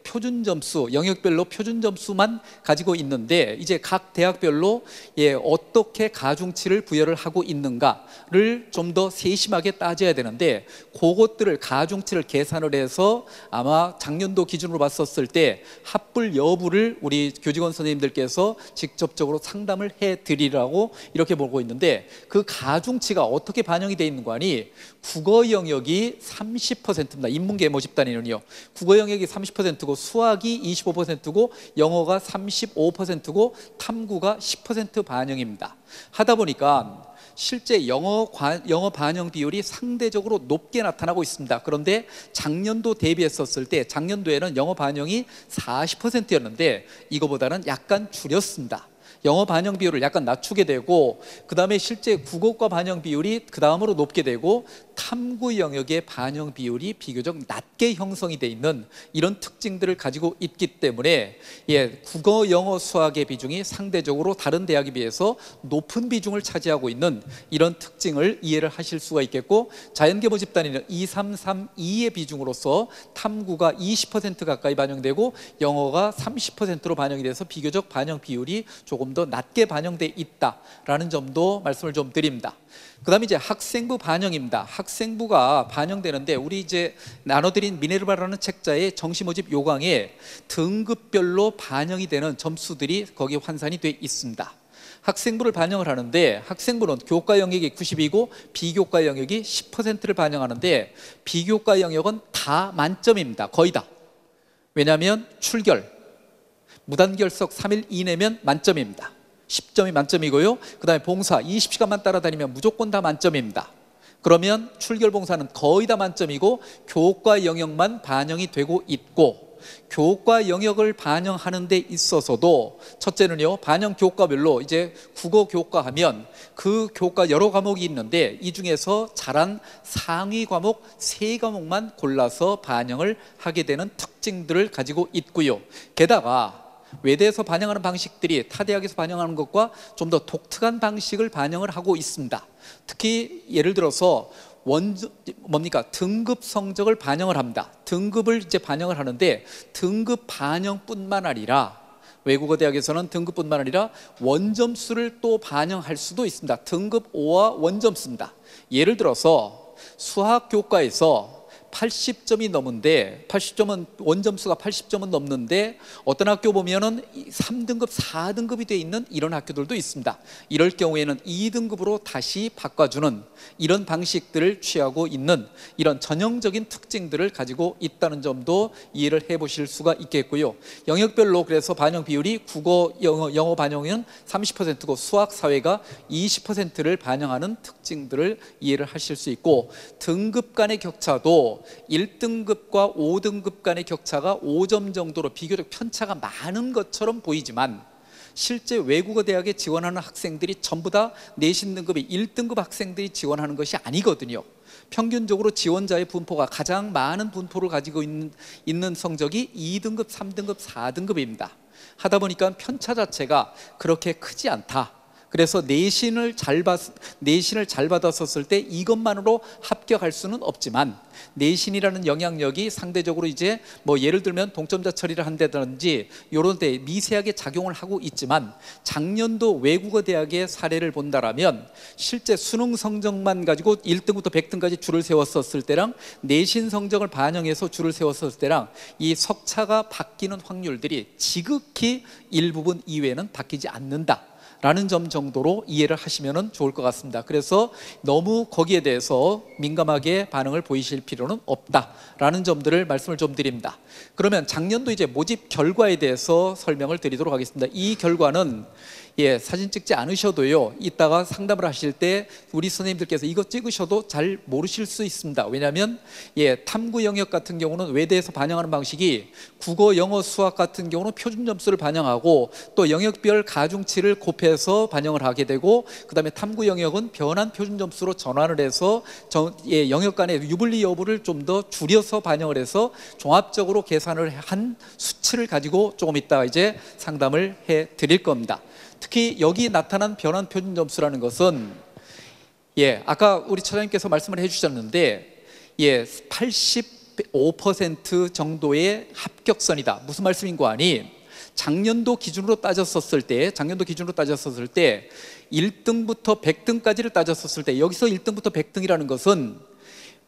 [SPEAKER 1] 표준 점수, 영역별로 표준 점수만 가지고 있는데 이제 각 대학별로 어떻게 가중치를 부여를 하고 있는가를 좀 더 세심하게 따져야 되는데, 그것들을 가중치를 계산을 해서 아마 작년도 기준으로 봤었을 때 합불 여부를 우리 교직원 선생님들께서 직접적으로 상담을 해드리라고 이렇게 보고 있는데, 그 가중치가 어떻게 반영이 되어 있는 거 아니, 국어 영역이 30%입니다. 인문계 모집단위는요, 국어 영역이 30%고 수학이 25%고 영어가 35%고 탐구가 10% 반영입니다. 하다 보니까 실제 영어 반영 비율이 상대적으로 높게 나타나고 있습니다. 그런데 작년도 대비했었을 때 작년도에는 영어 반영이 40%였는데 이거보다는 약간 줄였습니다. 영어 반영 비율을 약간 낮추게 되고, 그 다음에 실제 국어과 반영 비율이 그 다음으로 높게 되고, 탐구 영역의 반영 비율이 비교적 낮게 형성이 돼 있는 이런 특징들을 가지고 있기 때문에 국어, 영어, 수학의 비중이 상대적으로 다른 대학에 비해서 높은 비중을 차지하고 있는 이런 특징을 이해를 하실 수가 있겠고, 자연계 모집단위는 2, 3, 3, 2의 비중으로서 탐구가 20% 가까이 반영되고 영어가 30%로 반영이 돼서 비교적 반영 비율이 조금 더 낮게 반영돼 있다라는 점도 말씀을 좀 드립니다. 그 다음에 이제 학생부 반영입니다. 학생부가 반영되는데 우리 이제 나눠드린 미네르바라는 책자의 정시 모집 요강에 등급별로 반영이 되는 점수들이 거기에 환산이 돼 있습니다. 학생부를 반영을 하는데 학생부는 교과 영역이 90이고 비교과 영역이 10%를 반영하는데, 비교과 영역은 다 만점입니다. 거의 다. 왜냐하면 출결, 무단결석 3일 이내면 만점입니다. 10점이 만점이고요. 그 다음에 봉사 20시간만 따라다니면 무조건 다 만점입니다. 그러면 출결 봉사는 거의 다 만점이고 교과 영역만 반영이 되고 있고, 교과 영역을 반영하는 데 있어서도 첫째는요, 반영 교과별로 이제 국어 교과 하면 그 교과 여러 과목이 있는데 이 중에서 잘한 상위 과목 3과목만 골라서 반영을 하게 되는 특징들을 가지고 있고요. 게다가 외대에서 반영하는 방식들이 타 대학에서 반영하는 것과 좀 더 독특한 방식을 반영을 하고 있습니다. 특히 예를 들어서 등급 성적을 반영을 합니다. 등급을 이제 반영을 하는데 등급 반영뿐만 아니라 외국어 대학에서는 등급뿐만 아니라 원점수를 또 반영할 수도 있습니다. 등급 5와 원점수입니다. 예를 들어서 수학 교과에서 80점이 넘는데 80점은 원점수가 80점은 넘는데 어떤 학교 보면은 3등급, 4등급이 돼 있는 이런 학교들도 있습니다. 이럴 경우에는 2등급으로 다시 바꿔주는 이런 방식들을 취하고 있는 이런 전형적인 특징들을 가지고 있다는 점도 이해를 해보실 수가 있겠고요. 영역별로 그래서 반영 비율이 국어, 영어 반영은 30%고 수학, 사회가 20%를 반영하는 특징들을 이해를 하실 수 있고, 등급 간의 격차도 1등급과 5등급 간의 격차가 5점 정도로 비교적 편차가 많은 것처럼 보이지만 실제 외국어 대학에 지원하는 학생들이 전부 다 내신 등급이 1등급 학생들이 지원하는 것이 아니거든요. 평균적으로 지원자의 분포가 가장 많은 분포를 가지고 있는 성적이 2등급, 3등급, 4등급입니다. 하다 보니까 편차 자체가 그렇게 크지 않다. 그래서 내신을 잘 받았었을 때 이것만으로 합격할 수는 없지만 내신이라는 영향력이 상대적으로 이제 뭐 예를 들면 동점자 처리를 한다든지 이런 데 미세하게 작용을 하고 있지만, 작년도 외국어 대학의 사례를 본다라면 실제 수능 성적만 가지고 1등부터 100등까지 줄을 세웠었을 때랑 내신 성적을 반영해서 줄을 세웠었을 때랑 이 석차가 바뀌는 확률들이 지극히 일부분 이외에는 바뀌지 않는다 라는 점 정도로 이해를 하시면 좋을 것 같습니다. 그래서 너무 거기에 대해서 민감하게 반응을 보이실 필요는 없다라는 점들을 말씀을 좀 드립니다. 그러면 작년도 이제 모집 결과에 대해서 설명을 드리도록 하겠습니다. 이 결과는 사진 찍지 않으셔도요, 이따가 상담을 하실 때 우리 선생님들께서 이거 찍으셔도 잘 모르실 수 있습니다. 왜냐하면 탐구 영역 같은 경우는 외대에서 반영하는 방식이 국어, 영어, 수학 같은 경우는 표준 점수를 반영하고 또 영역별 가중치를 곱해서 반영을 하게 되고, 그 다음에 탐구 영역은 변환 표준 점수로 전환을 해서 영역 간의 유불리 여부를 좀 더 줄여서 반영을 해서 종합적으로 계산을 한 수치를 가지고 조금 이따가 이제 상담을 해 드릴 겁니다. 특히 여기 나타난 변환 표준 점수라는 것은 아까 우리 처장님께서 말씀을 해주셨는데 85% 정도의 합격선이다. 무슨 말씀인 거 아니? 작년도 기준으로 따졌었을 때 1등부터 100등까지를 따졌었을 때, 여기서 1등부터 100등이라는 것은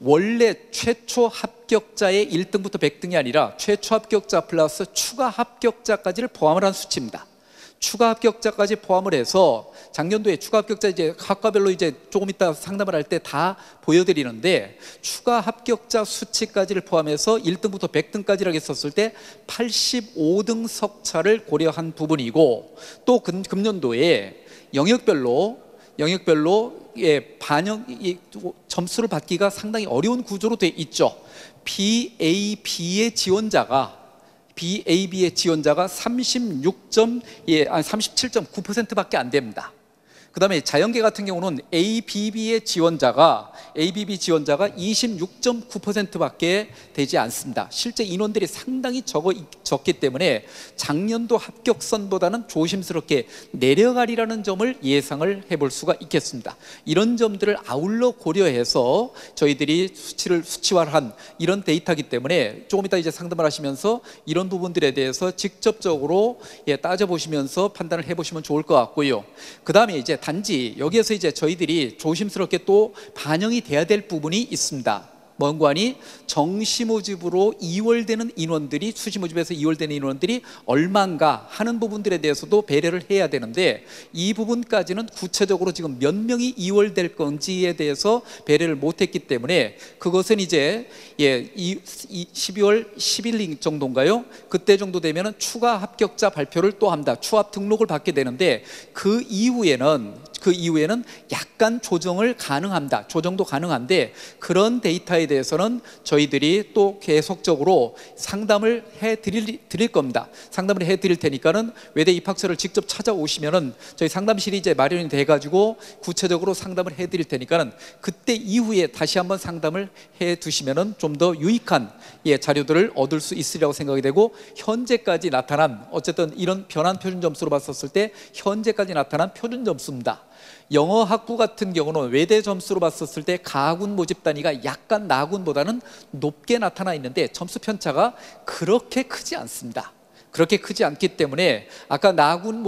[SPEAKER 1] 원래 최초 합격자의 1등부터 100등이 아니라 최초 합격자 플러스 추가 합격자까지를 포함을 한 수치입니다. 추가 합격자까지 포함을 해서 작년도에 추가 합격자 이제 학과별로 이제 조금 이따 상담을 할 때 다 보여드리는데, 추가 합격자 수치까지를 포함해서 1등부터 100등까지라고 했었을 때 85등 석차를 고려한 부분이고, 또 금년도에 영역별로 반영 점수를 받기가 상당히 어려운 구조로 돼 있죠. BAB의 지원자가 37.9%밖에 안 됩니다. 그 다음에 자연계 같은 경우는 ABB 지원자가 26.9%밖에 되지 않습니다. 실제 인원들이 상당히 적기 때문에 작년도 합격선보다는 조심스럽게 내려가리라는 점을 예상을 해볼 수가 있겠습니다. 이런 점들을 아울러 고려해서 저희들이 수치화한 이런 데이터이기 때문에 조금 이따 이제 상담을 하시면서 이런 부분들에 대해서 직접적으로 따져보시면서 판단을 해보시면 좋을 것 같고요. 그 다음에 이제 단지 여기에서 이제 저희들이 조심스럽게 또 반영이 돼야 될 부분이 있습니다. 뭔가니 정시 모집으로 이월되는 인원들이, 수시 모집에서 이월되는 인원들이 얼마인가 하는 부분들에 대해서도 배려를 해야 되는데, 이 부분까지는 구체적으로 지금 몇 명이 이월될 건지에 대해서 배려를 못했기 때문에 그것은 이제 12월 10일 정도인가요? 그때 정도 되면은 추가 합격자 발표를 또 합니다. 추합 등록을 받게 되는데 그 이후에는 약간 조정도 가능한데, 그런 데이터에 대해서는 저희들이 또 계속적으로 상담을 해드릴 겁니다. 상담을 해드릴 테니까는 외대 입학처를 직접 찾아오시면은 저희 상담실이 이제 마련이 돼가지고 구체적으로 상담을 해드릴 테니까는 그때 이후에 다시 한번 상담을 해두시면은 좀 더 유익한 자료들을 얻을 수 있으리라고 생각이 되고, 현재까지 나타난 어쨌든 이런 변환 표준 점수로 봤었을 때 현재까지 나타난 표준 점수입니다. 영어 학부 같은 경우는 외대 점수로 봤었을 때 가군 모집 단위가 약간 나군보다는 높게 나타나 있는데 점수 편차가 그렇게 크지 않습니다. 그렇게 크지 않기 때문에 아까 나군이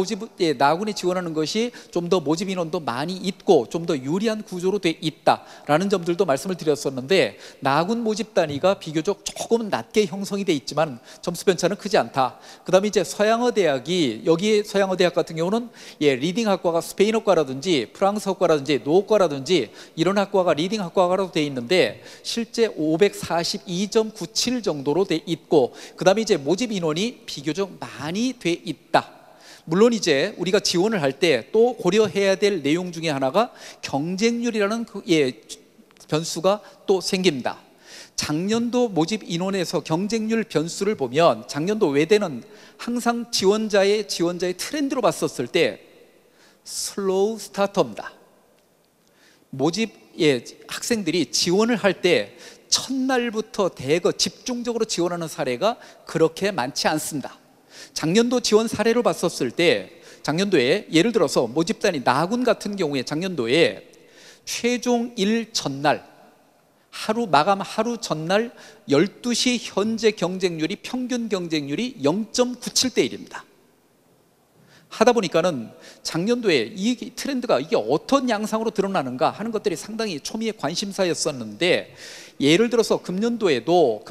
[SPEAKER 1] 지원하는 것이 좀 더 모집 인원도 많이 있고 좀 더 유리한 구조로 돼 있다라는 점들도 말씀을 드렸었는데, 나군 모집 단위가 비교적 조금은 낮게 형성이 돼 있지만 점수 편차는 크지 않다. 그 다음에 이제 서양어 대학이, 여기 서양어 대학 같은 경우는 리딩 학과가 스페인어과라든지 프랑스어과라든지 노어과라든지 이런 학과가 리딩 학과로 돼 있는데 실제 542.97 정도로 돼 있고, 그 다음에 이제 모집 인원이 비교적 많이 돼 있다. 물론 이제 우리가 지원을 할 때 또 고려해야 될 내용 중에 하나가 경쟁률이라는 변수가 또 생깁니다. 작년도 모집 인원에서 경쟁률 변수를 보면 작년도 외대는 항상 지원자의 트렌드로 봤었을 때 슬로우 스타터입니다. 모집 학생들이 지원을 할 때 첫날부터 집중적으로 지원하는 사례가 그렇게 많지 않습니다. 작년도 지원 사례를 봤었을 때 작년도에 예를 들어서 모집단이 나군 같은 경우에 작년도에 최종일 전날 마감 하루 전날 12시 현재 평균 경쟁률이 0.97대 1입니다. 하다 보니까는 작년도에 이 트렌드가 이게 어떤 양상으로 드러나는가 하는 것들이 상당히 초미의 관심사였었는데, 예를 들어서 금년도에도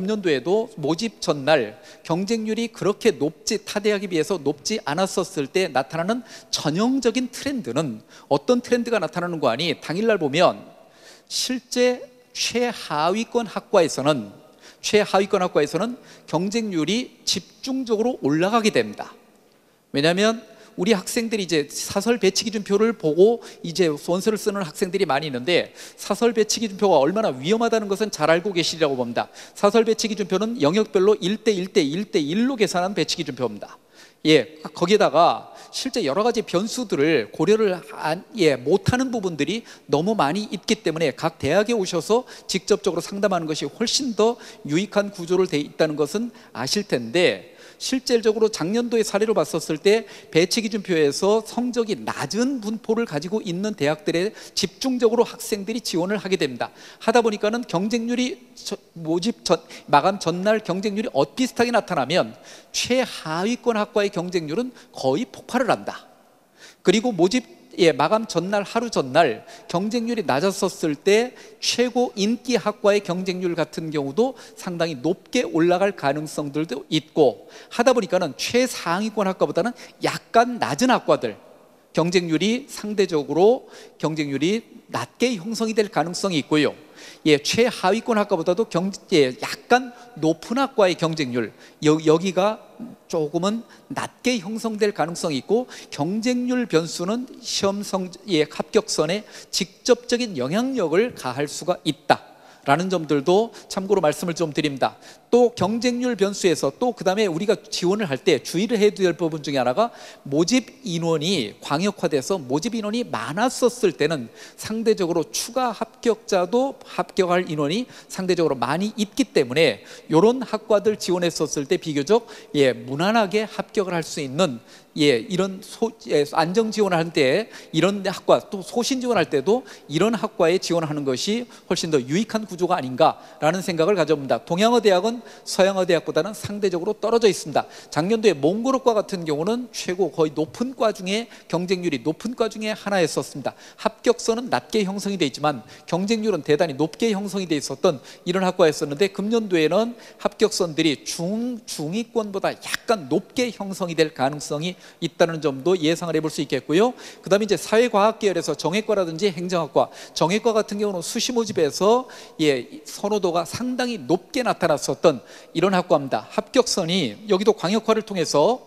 [SPEAKER 1] 모집 전날 경쟁률이 그렇게 타 대학에 비해서 높지 않았었을 때 나타나는 전형적인 트렌드는 어떤 트렌드가 나타나는 거 아니, 당일날 보면 실제 최하위권 학과에서는 경쟁률이 집중적으로 올라가게 됩니다. 왜냐하면 우리 학생들이 이제 사설 배치 기준표를 보고 이제 원서를 쓰는 학생들이 많이 있는데, 사설 배치 기준표가 얼마나 위험하다는 것은 잘 알고 계시리라고 봅니다. 사설 배치 기준표는 영역별로 1대1로 계산한 배치 기준표입니다. 거기에다가 실제 여러 가지 변수들을 고려를 못하는 부분들이 너무 많이 있기 때문에 각 대학에 오셔서 직접적으로 상담하는 것이 훨씬 더 유익한 구조로 되어 있다는 것은 아실 텐데, 실질적으로 작년도의 사례로 봤었을 때 배치 기준표에서 성적이 낮은 분포를 가지고 있는 대학들에 집중적으로 학생들이 지원을 하게 됩니다. 하다 보니까는 경쟁률이 마감 전날 경쟁률이 엇비슷하게 나타나면 최하위권 학과의 경쟁률은 거의 폭발을 한다. 그리고 마감 전날, 하루 전날 경쟁률이 낮았었을 때 최고 인기 학과의 경쟁률 같은 경우도 상당히 높게 올라갈 가능성들도 있고, 하다 보니까는 최상위권 학과보다는 약간 낮은 학과들 상대적으로 경쟁률이 낮게 형성이 될 가능성이 있고요. 최하위권 학과보다도 약간 높은 학과의 경쟁률, 여기가 조금은 낮게 형성될 가능성이 있고, 경쟁률 변수는 시험 합격선에 직접적인 영향력을 가할 수가 있다라는 점들도 참고로 말씀을 좀 드립니다. 또 경쟁률 변수에서 또 그다음에 우리가 지원을 할 때 주의를 해야 될 부분 중에 하나가, 모집 인원이 광역화돼서 모집 인원이 많았었을 때는 상대적으로 추가 합격자도 합격할 인원이 상대적으로 많이 있기 때문에 이런 학과들 지원했었을 때 비교적 무난하게 합격을 할 수 있는 이런 안정 지원을 할 때 이런 학과, 또 소신 지원할 때도 이런 학과에 지원하는 것이 훨씬 더 유익한 구조가 아닌가라는 생각을 가져봅니다. 동양어 대학은 서양어 대학보다는 상대적으로 떨어져 있습니다. 작년도에 몽골어과 같은 경우는 최고 거의 높은 과 중에 경쟁률이 높은 과 중에 하나였었습니다. 합격선은 낮게 형성이 되어 있지만 경쟁률은 대단히 높게 형성이 되어 있었던 이런 학과였었는데, 금년도에는 합격선들이 중위권보다 약간 높게 형성이 될 가능성이 있다는 점도 예상을 해볼 수 있겠고요. 그 다음에 이제 사회과학 계열에서 정외과라든지 행정학과, 정외과 같은 경우는 수시 모집에서 선호도가 상당히 높게 나타났었던 이런 학과입니다. 합격선이 여기도 광역화를 통해서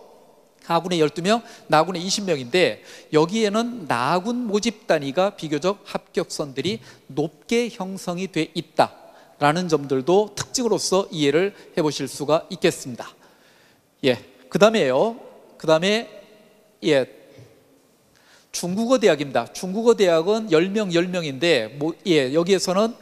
[SPEAKER 1] 하군에 12명, 나군에 20명인데 여기에는 나군 모집 단위가 비교적 합격선들이 높게 형성이 돼 있다라는 점들도 특징으로서 이해를 해보실 수가 있겠습니다. 그 다음에 중국어 대학입니다. 중국어 대학은 10명인데 여기에서는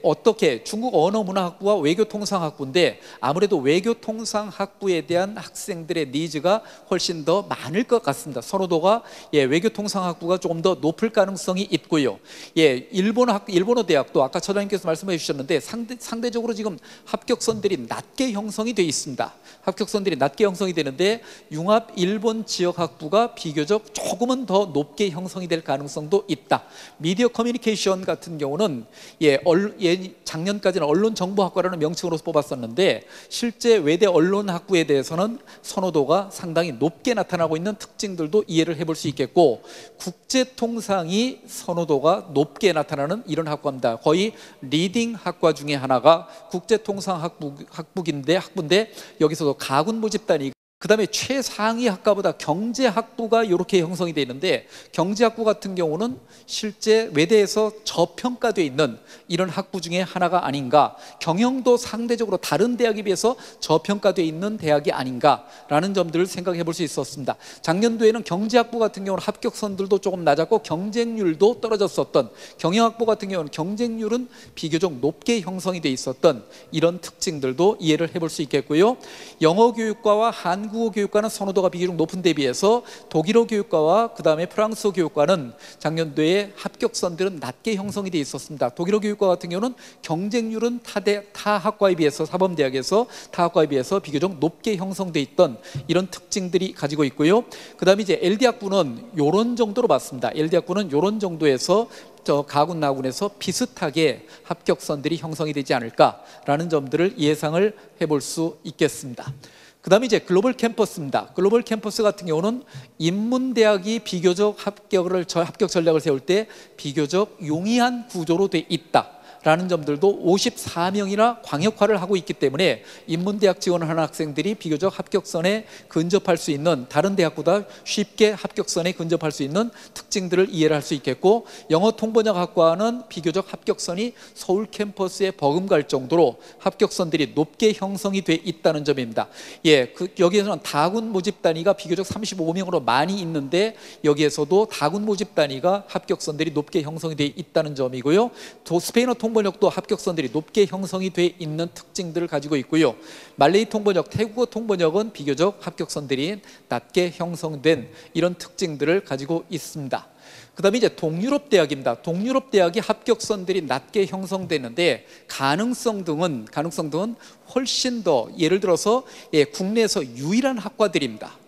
[SPEAKER 1] 어떻게 중국 언어문화학부와 외교통상학부인데, 아무래도 외교통상학부에 대한 학생들의 니즈가 훨씬 더 많을 것 같습니다. 선호도가 외교통상학부가 조금 더 높을 가능성이 있고요. 일본어 대학도 아까 처장님께서 말씀해 주셨는데 상대적으로 지금 합격선들이 낮게 형성이 되어 있습니다. 합격선들이 낮게 형성이 되는데 융합 일본 지역학부가 비교적 조금은 더 높게 형성이 될 가능성도 있다. 미디어 커뮤니케이션 같은 경우는 작년까지는 언론정보학과라는 명칭으로서 뽑았었는데, 실제 외대 언론학부에 대해서는 선호도가 상당히 높게 나타나고 있는 특징들도 이해를 해볼 수 있겠고, 국제통상이 선호도가 높게 나타나는 이런 학과입니다. 거의 리딩 학과 중에 하나가 국제통상학부인데 여기서도 가군 모집 단위, 그 다음에 최상위 학과보다 경제학부가 이렇게 형성이 되어 있는데, 경제학부 같은 경우는 실제 외대에서 저평가되어 있는 이런 학부 중에 하나가 아닌가, 경영도 상대적으로 다른 대학에 비해서 저평가되어 있는 대학이 아닌가라는 점들을 생각해 볼 수 있었습니다. 작년도에는 경제학부 같은 경우는 합격선들도 조금 낮았고 경쟁률도 떨어졌었던, 경영학부 같은 경우는 경쟁률은 비교적 높게 형성이 되어 있었던 이런 특징들도 이해를 해볼 수 있겠고요. 영어교육과와 한국 한국어 교육과는 선호도가 비교적 높은 데 비해서 독일어 교육과와 그 다음에 프랑스어 교육과는 작년도에 합격선들은 낮게 형성이 돼 있었습니다. 독일어 교육과 같은 경우는 경쟁률은 타 학과에 비해서, 사범대학에서 타 학과에 비해서 비교적 높게 형성돼 있던 이런 특징들이 가지고 있고요. 그 다음에 이제 LD학부는 이런 정도로 봤습니다. LD학부는 이런 정도에서 가군 나군에서 비슷하게 합격선들이 형성이 되지 않을까라는 점들을 예상을 해볼 수 있겠습니다. 그 다음에 이제 글로벌 캠퍼스입니다. 글로벌 캠퍼스 같은 경우는 인문대학이 비교적 합격 전략을 세울 때 비교적 용이한 구조로 돼 있다 라는 점들도 54명이나 광역화를 하고 있기 때문에 인문대학 지원을 하는 학생들이 비교적 합격선에 근접할 수 있는, 다른 대학보다 쉽게 합격선에 근접할 수 있는 특징들을 이해를 할 수 있겠고, 영어 통번역학과는 비교적 합격선이 서울 캠퍼스에 버금갈 정도로 합격선들이 높게 형성이 돼 있다는 점입니다. 여기에서는 다군 모집 단위가 비교적 35명으로 많이 있는데 여기에서도 다군 모집 단위가 합격선들이 높게 형성이 돼 있다는 점이고요. 스페인어 통번역도 합격선들이 높게 형성이 돼 있는 특징들을 가지고 있고요. 말레이 통번역, 태국어 통번역은 비교적 합격선들이 낮게 형성된 이런 특징들을 가지고 있습니다. 그 다음에 이제 동유럽 대학입니다. 동유럽 대학이 합격선들이 낮게 형성되는데 가능성 등은 훨씬 더, 예를 들어서 국내에서 유일한 학과들입니다.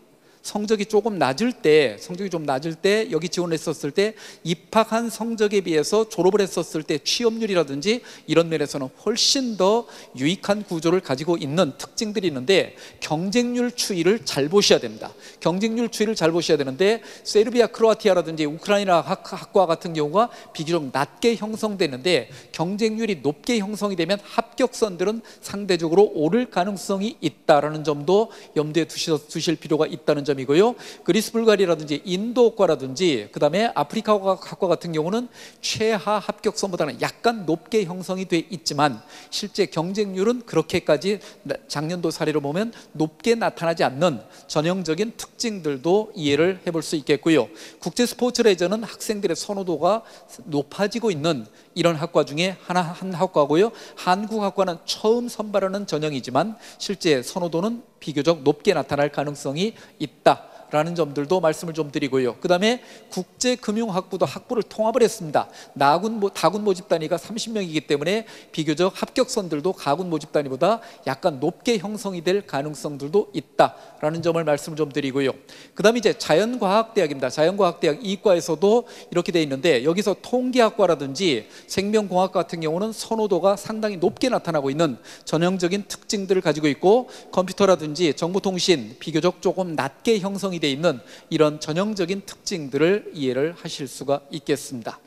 [SPEAKER 1] 성적이 좀 낮을 때 여기 지원했었을 때 입학한 성적에 비해서 졸업을 했었을 때 취업률이라든지 이런 면에서는 훨씬 더 유익한 구조를 가지고 있는 특징들이 있는데 경쟁률 추이를 잘 보셔야 됩니다. 경쟁률 추이를 잘 보셔야 되는데 세르비아, 크로아티아라든지 우크라이나 학과 같은 경우가 비교적 낮게 형성되는데 경쟁률이 높게 형성이 되면 합격선들은 상대적으로 오를 가능성이 있다라는 점도 염두에 두실 필요가 있다는 점 이고요. 그리스, 불가리아라든지 인도과라든지 그 다음에 아프리카 학과 같은 경우는 최하 합격선보다는 약간 높게 형성이 돼 있지만 실제 경쟁률은 그렇게까지 작년도 사례로 보면 높게 나타나지 않는 전형적인 특징들도 이해를 해볼 수 있겠고요. 국제 스포츠 레저는 학생들의 선호도가 높아지고 있는 이런 학과 중에 한 학과고요. 한국 학과는 처음 선발하는 전형이지만 실제 선호도는 비교적 높게 나타날 가능성이 있다라는 점들도 말씀을 좀 드리고요. 그 다음에 국제금융학부도 학부를 통합을 했습니다. 다군 모집 단위가 30명이기 때문에 비교적 합격선들도 가군 모집 단위보다 약간 높게 형성이 될 가능성들도 있다라는 점을 말씀을 좀 드리고요. 그 다음에 이제 자연과학대학입니다. 자연과학대학 이과에서도 이렇게 돼 있는데 여기서 통계학과라든지 생명공학 같은 경우는 선호도가 상당히 높게 나타나고 있는 전형적인 특징들을 가지고 있고, 컴퓨터라든지 정보통신 비교적 조금 낮게 형성이 돼 있는 이런 전형적인 특징들을 이해를 하실 수가 있겠습니다.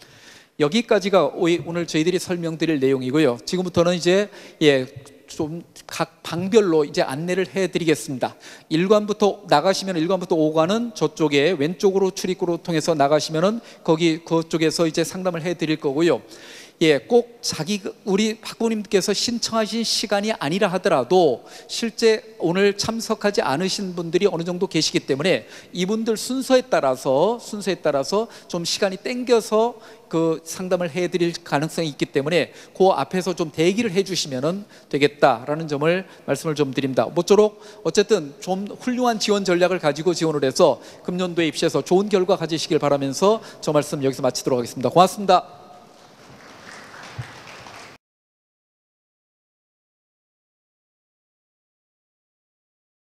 [SPEAKER 1] 여기까지가 오늘 저희들이 설명드릴 내용이고요. 지금부터는 이제 좀 각 방별로 이제 안내를 해드리겠습니다. 1관부터 나가시면 1관부터 5관은 저쪽에 왼쪽으로 출입구로 통해서 나가시면은 그쪽에서 이제 상담을 해드릴 거고요. 꼭 우리 학부모님께서 신청하신 시간이 아니라 하더라도 실제 오늘 참석하지 않으신 분들이 어느 정도 계시기 때문에 이분들 순서에 따라서 좀 시간이 땡겨서 그 상담을 해드릴 가능성이 있기 때문에 그 앞에서 좀 대기를 해주시면 되겠다라는 점을 말씀을 좀 드립니다. 모쪼록 어쨌든 좀 훌륭한 지원 전략을 가지고 지원을 해서 금년도에 입시해서 좋은 결과 가지시길 바라면서 저 말씀 여기서 마치도록 하겠습니다. 고맙습니다.